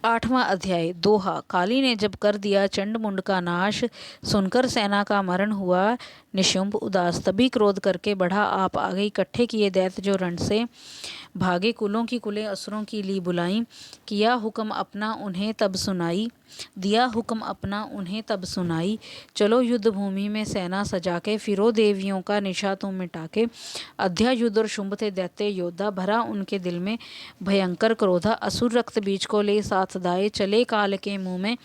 8वां अध्याय। दोहा। काली ने जब कर दिया चंड मुंड का नाश, सुनकर सेना का मरण हुआ निशुंभ उदास। तभी क्रोध करके बढ़ा आप आगे, इकट्ठे किए दैत्य जो रण से भागे। कुलों की कुलें असुरों की ली बुलाई, किया हुक्म अपना उन्हें तब सुनाई। दिया हुक्म अपना उन्हें तब सुनाई, चलो युद्ध भूमि में सेना सजा के, फिरो देवियों का निशा तुम मिटा के। अध्यायुध और शुंभ थे दैत्य योद्धा, भरा उनके दिल में भयंकर क्रोधा। असुर रक्त बीज को ले साथ दाए, चले काल के मुंह में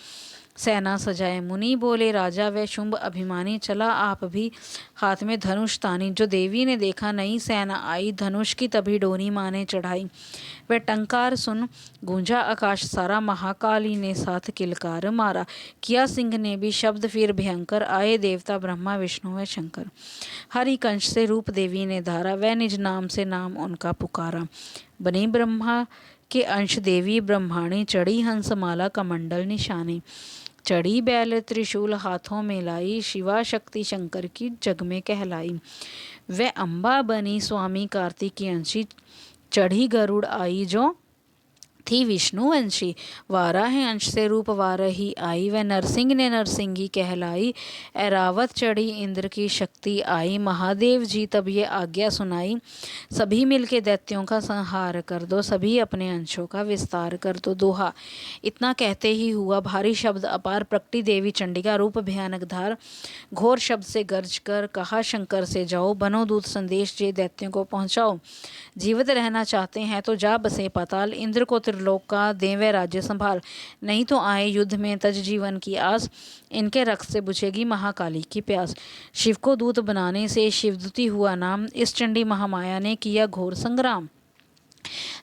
सेना सजाए। मुनि बोले राजा व शुंभ अभिमानी, चला आप भी हाथ में धनुष तानी। जो देवी ने देखा नई सेना आई, धनुष की तभी डोरी माँ ने चढ़ाई। वह टंकार सुन गूंजा आकाश सारा, महाकाली ने साथ किलकार मारा। किया सिंह ने भी शब्द फिर भयंकर, आए देवता ब्रह्मा विष्णु व शंकर। हरि कंश से रूप देवी ने धारा, वह निज नाम से नाम उनका पुकारा। बनी ब्रह्मा के अंश देवी ब्रह्माणी, चढ़ी हंस माला कमंडल निशानी। चढ़ी बैल त्रिशूल हाथों में लाई, शिवा शक्ति शंकर की जग में कहलाई। वह अम्बा बनी स्वामी कार्तिकी अंशी, चढ़ी गरुड़ आई जो थी विष्णु वंशी। वाराह अंश से रूप वाराही आई, वह नरसिंह ने नरसिंही कहलाई। ऐरावत चढ़ी इंद्र की शक्ति आई, महादेव जी तब ये आज्ञा सुनाई। सभी मिलके दैत्यों का संहार कर दो, सभी अपने अंशों का विस्तार कर दो। दोहा। इतना कहते ही हुआ भारी शब्द अपार, प्रकटी देवी चंडिका रूप भयानक धार। घोर शब्द से गर्ज कर कहा शंकर से जाओ, बनो दूत संदेश जे दैत्यों को पहुँचाओ। जीवित रहना चाहते हैं तो जा बसे पाताल, इंद्र को त्रिलोक का दें वह राज्य संभाल। नहीं तो आए युद्ध में तज जीवन की आस, इनके रक्त से बुझेगी महाकाली की प्यास। शिव को दूत बनाने से शिवदूती हुआ नाम, इस चंडी महामाया ने किया घोर संग्राम।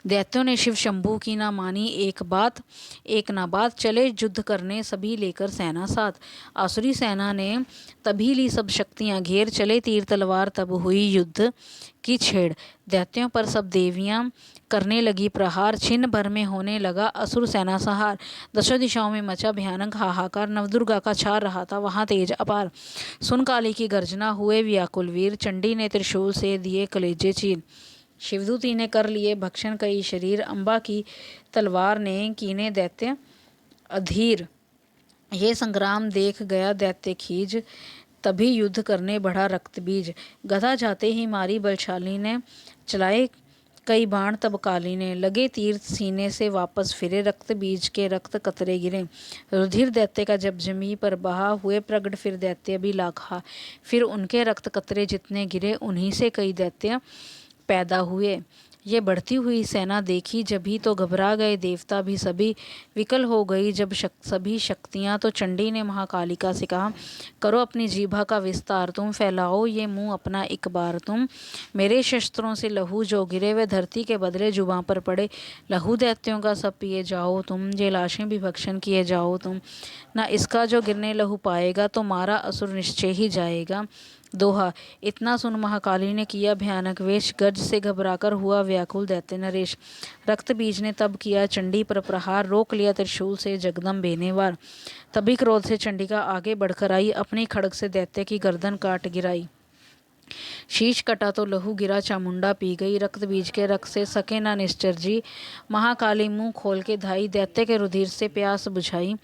दैत्यों ने शिव शंभू की ना मानी एक बात, एक ना बात, चले युद्ध करने सभी लेकर सेना साथ। आसुरी सेना ने तभी ली सब शक्तियां घेर, चले तीर तलवार तब हुई युद्ध की छेड़। दैत्यों पर सब देवियां करने लगी प्रहार, छिन्न भर में होने लगा असुर सेना संहार। दशों दिशाओं में मचा भयानक हाहाकार, नवदुर्गा का छा रहा था वहां तेज अपार। सुन काली की गर्जना हुए व्याकुल वीर, चंडी ने त्रिशूल से दिए कलेजे चीर। शिवदूती ने कर लिए भक्षण कई शरीर, अम्बा की तलवार ने कीने दैत्य अधीर। ये संग्राम देख गया दैत्य खीज, तभी युद्ध करने बढ़ा रक्त बीज। गधा जाते ही मारी बलशाली ने, चलाए कई बाण तब काली ने। लगे तीर सीने से वापस फिरे, रक्त बीज के रक्त कतरे गिरे। रुधिर दैत्य का जब जमी पर बहा, हुए प्रगट फिर दैत्य भी लाखा। फिर उनके रक्त कतरे जितने गिरे, उन्हीं से कई दैत्य पैदा हुए। ये बढ़ती हुई सेना देखी जभी तो घबरा गए देवता भी सभी, विकल हो गई जब सभी शक्तियां। तो चंडी ने महाकालिका से कहा, करो अपनी जीभा का विस्तार तुम, फैलाओ ये मुंह अपना एक बार तुम। मेरे शस्त्रों से लहू जो गिरे, वे धरती के बदले जुबां पर पड़े। लहू दैत्यों का सब पिए जाओ तुम, ये लाशें भी भक्षण किए जाओ तुम। ना इसका जो गिरने लहू पाएगा, तो मारा असुर निश्चय ही जाएगा। दोहा। इतना सुन महाकाली ने किया भयानक वेश, गर्ज से घबराकर हुआ व्याकुल दैत्य नरेश। रक्त बीज ने तब किया चंडी पर प्रहार, रोक लिया त्रिशूल से जगदम्बे ने वार। तभी क्रोध से चंडिका आगे बढ़कर आई, अपनी खड़ग से दैत्य की गर्दन काट गिराई। शीश कटा तो लहू गिरा, चामुंडा पी गई, रक्त बीज के रक्त से सके ना निश्चर जी। महाकाली मुंह खोल के धाई, दैत्य के रुधिर से प्यास बुझाई।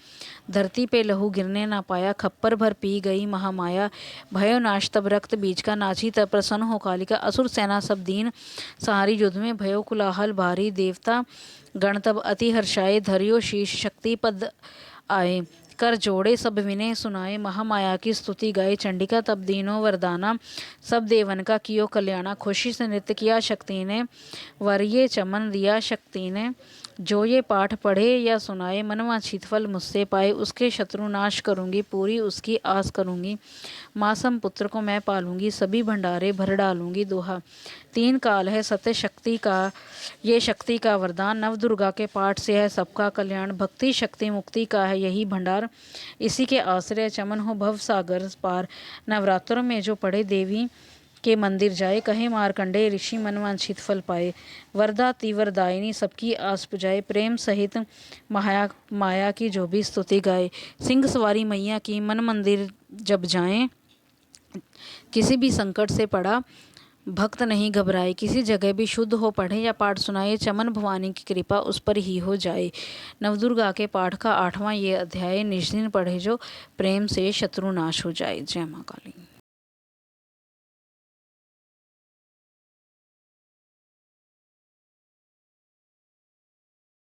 धरती पे लहू गिरने ना पाया, खप्पर भर पी गई महामाया। भयो नाश तब रक्त बीज का, नाची तब प्रसन्न हो कालिका। असुर सेना सब दीन सहारी, युद्ध में भयो कुलाहल भारी। देवता गण तब अति हर्षाए, धरियो शीश शक्ति पद आए। कर जोड़े सब विनय सुनाए, महामाया की स्तुति गाए। चंडिका तब दीनों वरदाना, सब देवन का कियो कल्याणा। खुशी से नृत्य किया शक्ति ने, वर ये चमन दिया शक्ति ने। जो ये पाठ पढ़े या सुनाए, मनवांछित फल मुझसे पाए। उसके शत्रु नाश करूंगी, पूरी उसकी आस करूंगी। मासम पुत्र को मैं पालूंगी, सभी भंडारे भर डालूंगी। दोहा। 3 काल है सत्य शक्ति का, ये शक्ति का वरदान। नवदुर्गा के पाठ से है सबका कल्याण, भक्ति शक्ति मुक्ति का है यही भंडार। इसी के आश्रय चमन हो भव सागर पार। नवरात्रों में जो पढ़े देवी के मंदिर जाए, कहे मारकंडे ऋषि मनवांछित फल पाए। वरदा तीवरदायिनी सबकी आस पुजाए, प्रेम सहित माया की जो भी स्तुति गाए। सिंह सवारी मैया की मन मंदिर जब जाएं, किसी भी संकट से पड़ा भक्त नहीं घबराए, किसी जगह भी शुद्ध हो पढ़े या पाठ सुनाए, चमन भवानी की कृपा उस पर ही हो जाए। नवदुर्गा के पाठ का 8वां ये अध्याय, निज दिन पढ़े जो प्रेम से शत्रु नाश हो जाए। जय माँ काली।